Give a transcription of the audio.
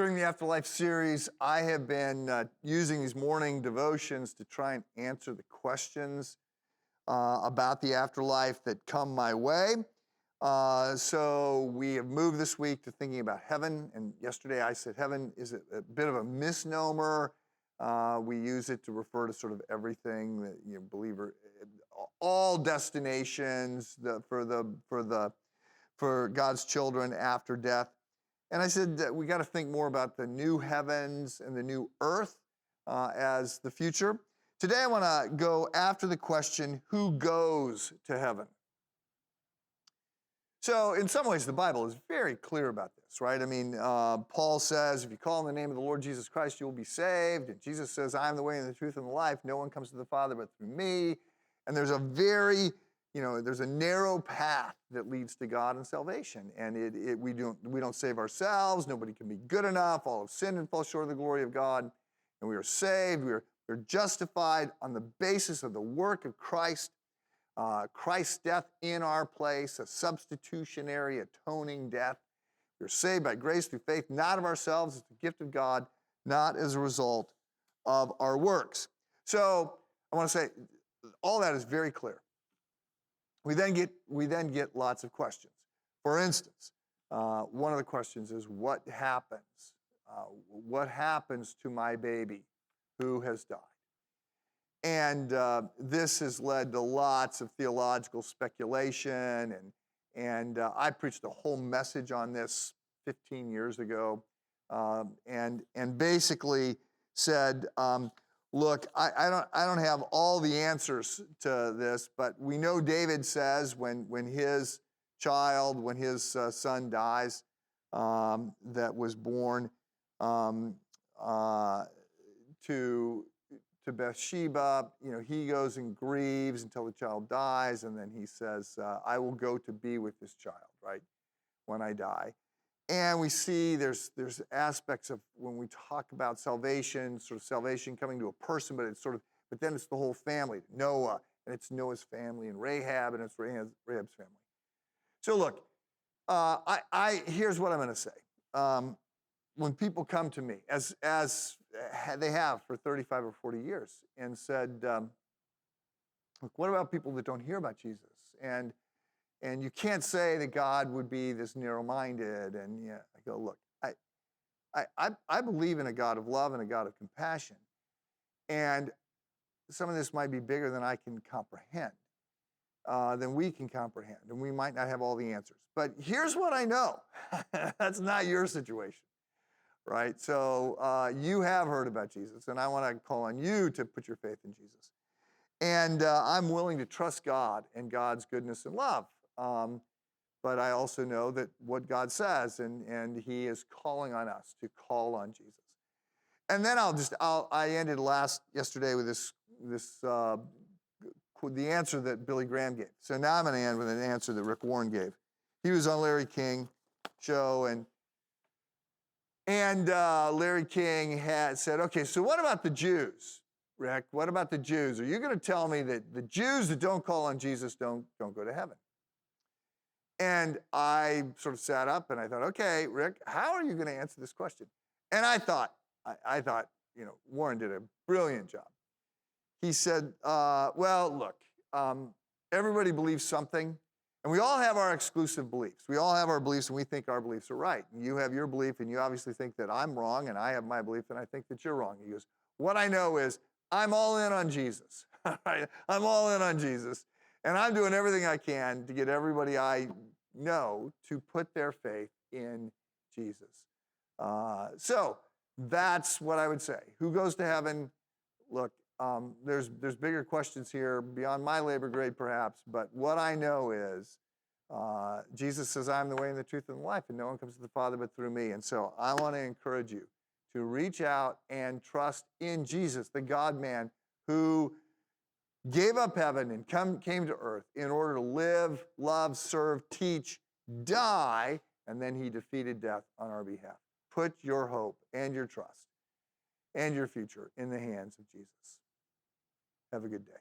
During the Afterlife series, I have been using these morning devotions to try and answer the questions about the afterlife that come my way. So we have moved this week to thinking about heaven. And yesterday I said heaven is a bit of a misnomer. We use it to refer to sort of everything that believer, all destinations for God's children after death. And I said that we got to think more about the new heavens and the new earth as the future. Today I want to go after the question, who goes to heaven? So in some ways, the Bible is very clear about this, right? I mean, Paul says, if you call on the name of the Lord Jesus Christ, you will be saved. And Jesus says, I am the way and the truth and the life. No one comes to the Father but through me. And there's there's a narrow path that leads to God and salvation. And we don't save ourselves. Nobody can be good enough. All have sinned and fall short of the glory of God. And we are saved. We're justified on the basis of the work of Christ. Christ's death in our place, a substitutionary, atoning death. We're saved by grace through faith, not of ourselves. It's a gift of God, not as a result of our works. So I want to say all that is very clear. We then get lots of questions. For instance, one of the questions is, what happens? What happens to my baby who has died? And this has led to lots of theological speculation, and I preached a whole message on this 15 years ago, and basically said, look, I don't have all the answers to this, but we know David says when his son dies, that was born to Bathsheba, he goes and grieves until the child dies, and then he says, I will go to be with this child, right, when I die. And we see there's aspects of when we talk about salvation, sort of salvation coming to a person, but then it's the whole family, Noah, and it's Noah's family, and Rahab, and it's Rahab's family. So look, here's what I'm going to say. When people come to me, as they have for 35 or 40 years, and said, look, what about people that don't hear about Jesus? And you can't say that God would be this narrow-minded. And I go, look, I believe in a God of love and a God of compassion. And some of this might be bigger than I can comprehend, than we can comprehend. And we might not have all the answers. But here's what I know. That's not your situation. Right? So you have heard about Jesus, and I want to call on you to put your faith in Jesus. And I'm willing to trust God and God's goodness and love. But I also know that what God says, and he is calling on us to call on Jesus. And then I ended yesterday with the answer that Billy Graham gave. So now I'm going to end with an answer that Rick Warren gave. He was on Larry King show, and Larry King had said, okay, so what about the Jews, Rick? What about the Jews? Are you going to tell me that the Jews that don't call on Jesus don't go to heaven? And I sort of sat up and I thought, okay, Rick, how are you going to answer this question? And I thought, Warren did a brilliant job. He said, well, look, everybody believes something. And we all have our exclusive beliefs. We all have our beliefs, and we think our beliefs are right. And you have your belief, and you obviously think that I'm wrong, and I have my belief, and I think that you're wrong. He goes, what I know is I'm all in on Jesus. I'm all in on Jesus. And I'm doing everything I can to get everybody I know to put their faith in Jesus. So that's what I would say. Who goes to heaven? Look, there's bigger questions here beyond my labor grade, perhaps, but what I know is Jesus says, I'm the way and the truth and the life, and no one comes to the Father but through me. And so I want to encourage you to reach out and trust in Jesus, the God-man, who gave up heaven and came to earth in order to live, love, serve, teach, die, and then he defeated death on our behalf. Put your hope and your trust and your future in the hands of Jesus. Have a good day.